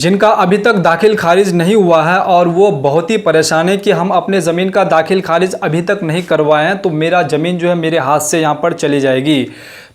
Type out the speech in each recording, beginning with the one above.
जिनका अभी तक दाखिल खारिज नहीं हुआ है और वो बहुत ही परेशान है कि हम अपने ज़मीन का दाखिल खारिज अभी तक नहीं करवाए हैं, तो मेरा ज़मीन जो है मेरे हाथ से यहाँ पर चली जाएगी।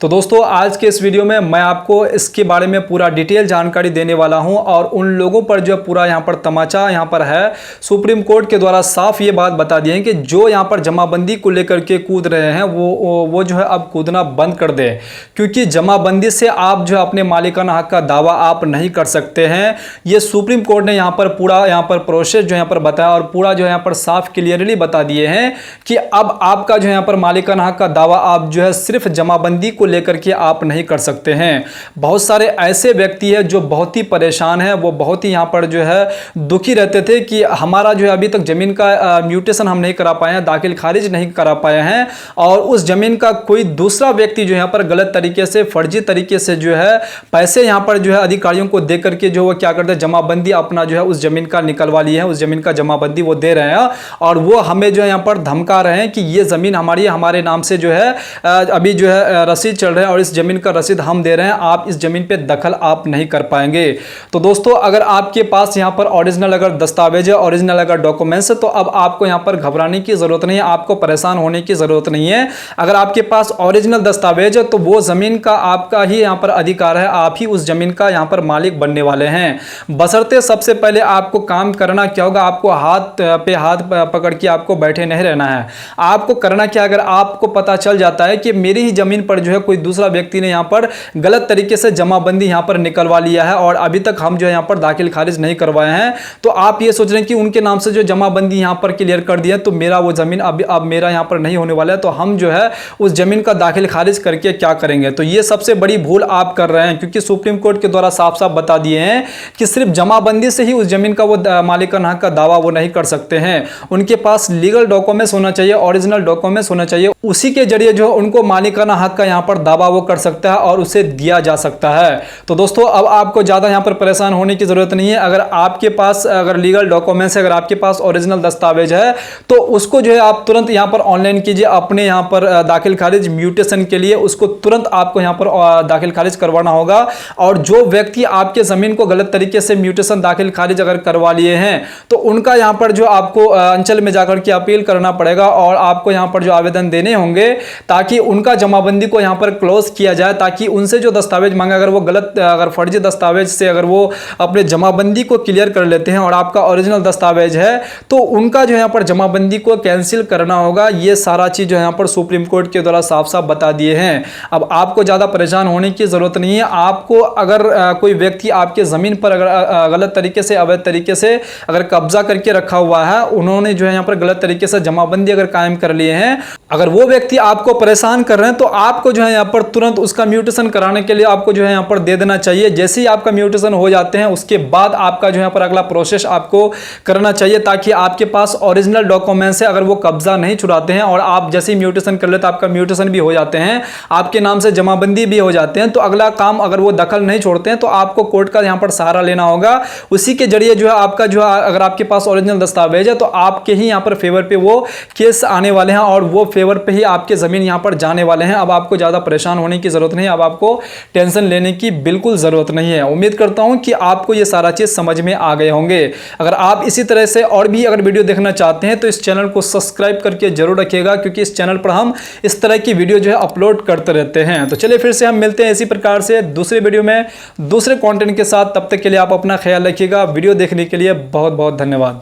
तो दोस्तों आज के इस वीडियो में मैं आपको इसके बारे में पूरा डिटेल जानकारी देने वाला हूं और उन लोगों पर जो पूरा यहाँ पर तमाचा यहाँ पर है, सुप्रीम कोर्ट के द्वारा साफ ये बात बता दी है कि जो यहाँ पर जमाबंदी को लेकर के कूद रहे हैं वो जो है अब कूदना बंद कर दें, क्योंकि जमाबंदी से आप जो अपने मालिकाना हक का दावा आप नहीं कर सकते हैं। ये सुप्रीम कोर्ट ने यहाँ पर पूरा यहाँ पर प्रोसेस जो यहाँ पर बताया और पूरा जो यहाँ पर साफ क्लियरली बता दिए हैं कि अब आपका जो यहाँ पर मालिकाना हक का दावा आप जो है सिर्फ जमाबंदी को लेकर के आप नहीं कर सकते हैं। बहुत सारे ऐसे व्यक्ति हैं जो बहुत ही परेशान हैं, वो बहुत ही यहाँ पर जो है दुखी रहते थे कि हमारा जो है अभी तक जमीन का म्यूटेशन हम नहीं करा पाए हैं, दाखिल खारिज नहीं करा पाए हैं और उस जमीन का कोई दूसरा व्यक्ति जो यहाँ पर गलत तरीके से फर्जी तरीके से जो है पैसे यहाँ पर जो है अधिकारियों को दे करके जो वो क्या करते हैं जमाबंदी अपना जो है उस जमीन का निकलवा लिए हैं, उस जमीन का जमाबंदी वो दे रहे हैं और वो हमें जो है यहाँ पर धमका रहे हैं कि ये जमीन हमारी हमारे नाम से जो है अभी जो है रसीद चल रहे हैं और इस जमीन का रसीद हम दे रहे हैं, आप इस जमीन पे दखल आप नहीं कर पाएंगे। तो दोस्तों अगर आपके पास यहाँ पर ओरिजिनल अगर दस्तावेज है, ओरिजिनल अगर डॉक्यूमेंट्स है, तो अब आपको यहाँ पर घबराने की जरूरत नहीं है, आपको परेशान होने की जरूरत नहीं है। अगर आपके पास ओरिजिनल दस्तावेज है तो वो जमीन का आपका ही यहाँ पर अधिकार है, आप ही उस जमीन का यहाँ पर मालिक बनने वाले हैं। बशर्ते सबसे पहले आपको काम करना क्या होगा, आपको हाथ पे हाथ पकड़ के आपको बैठे नहीं रहना है। आपको करना क्या, अगर आपको पता चल जाता है कि मेरी ही जमीन पर जो है कोई दूसरा व्यक्ति ने यहाँ पर गलत तरीके से जमाबंदी यहाँ पर निकलवा लिया है और अभी तक हम जो है यहाँ पर दाखिल खारिज नहीं करवाए हैं, तो आप ये सोच रहे हैं कि उनके नाम से जो जमाबंदी यहाँ पर क्लियर कर दिया तो मेरा वो जमीन अब मेरा यहाँ पर नहीं होने वाला है, तो हम जो है उस जमीन का दाखिल खारिज करके क्या करेंगे। तो ये सबसे बड़ी भूल आप कर रहे हैं, क्योंकि सुप्रीम कोर्ट के द्वारा साफ साफ बता दिए हैं कि सिर्फ जमाबंदी से ही उस जमीन का वो मालिकाना हक का दावा वो नहीं कर सकते हैं। उनके पास लीगल डॉक्यूमेंट्स होना चाहिए, ओरिजिनल डॉक्यूमेंट्स होना चाहिए, उसी के जरिए जो उनको मालिकाना हक का यहाँ पर दावा वो कर सकता है और उसे दिया जा सकता है। तो दोस्तों अब आपको ज़्यादा यहाँ पर परेशान होने की ज़रूरत नहीं है। अगर आपके पास अगर लीगल डॉक्यूमेंट्स है, अगर आपके पास ओरिजिनल दस्तावेज है, तो उसको जो है आप तुरंत यहाँ पर ऑनलाइन कीजिए, अपने यहाँ पर दाखिल खारिज म्यूटेशन के लिए उसको तुरंत आपको यहाँ पर दाखिल खारिज करवाना होगा। और जो व्यक्ति आपके ज़मीन को गलत तरीके से म्यूटेशन दाखिल खारिज अगर करवा लिए हैं तो उनका यहाँ पर जो आपको अंचल में जाकर के अपील करना पड़ेगा और आपको यहाँ पर जो आवेदन देने होंगे ताकि उनका जमाबंदी को यहाँ पर क्लोज किया जाए, ताकि उनसे जो दस्तावेज मांगा अगर वो गलत अगर फर्जी दस्तावेज से अगर वो अपने जमाबंदी को क्लियर कर लेते हैं और आपका ओरिजिनल दस्तावेज है तो उनका जो यहाँ पर जमाबंदी को कैंसिल करना होगा। ये सारा चीज़ जो यहाँ पर सुप्रीम कोर्ट के द्वारा साफ साफ बता दिए हैं। अब आपको ज़्यादा परेशान होने की ज़रूरत नहीं है। आपको अगर कोई व्यक्ति आपके ज़मीन पर अगर गलत तरीके से अवैध तरीके से अगर कब्जा करके रखा हुआ है, उन्होंने जो है यहाँ पर गलत तरीके से जमाबंदी अगर कायम कर लिए हैं, अगर वो व्यक्ति आपको परेशान कर रहे हैं तो आपको जो है यहाँ पर तुरंत उसका म्यूटेशन कराने के लिए आपको जो है यहाँ पर दे देना चाहिए। जैसे ही आपका म्यूटेशन हो जाते हैं उसके बाद आपका जो यहाँ पर अगला प्रोसेस आपको करना चाहिए, ताकि आपके पास ओरिजिनल डॉक्यूमेंट्स है, अगर वो कब्जा नहीं छुड़ाते हैं और आप जैसे ही म्यूटेशन कर लेते आपका म्यूटेशन भी हो जाते हैं, आपके नाम से जमाबंदी भी हो जाते हैं, तो अगला काम अगर वो दखल नहीं छोड़ते हैं तो आपको कोर्ट का यहाँ पर सहारा लेना होगा। उसी के जरिए जो है आपका जो अगर आपके पास ओरिजिनल दस्तावेज है तो आपके ही यहाँ पर फेवर पे वो केस आने वाले हैं और वो फेवर पे ही आपके जमीन यहाँ पर जाने वाले हैं। अब आपको ज्यादा परेशान होने की जरूरत नहीं है, अब आपको टेंशन लेने की बिल्कुल जरूरत नहीं है। उम्मीद करता हूं कि आपको ये सारा चीज समझ में आ गए होंगे। अगर आप इसी तरह से और भी अगर वीडियो देखना चाहते हैं तो इस चैनल को सब्सक्राइब करके जरूर रखिएगा, क्योंकि इस चैनल पर हम इस तरह की वीडियो जो है अपलोड करते रहते हैं। तो चलिए फिर से हम मिलते हैं इसी प्रकार से दूसरे वीडियो में दूसरे कंटेंट के साथ। तब तक के लिए आप अपना ख्याल रखिएगा। वीडियो देखने के लिए बहुत बहुत धन्यवाद।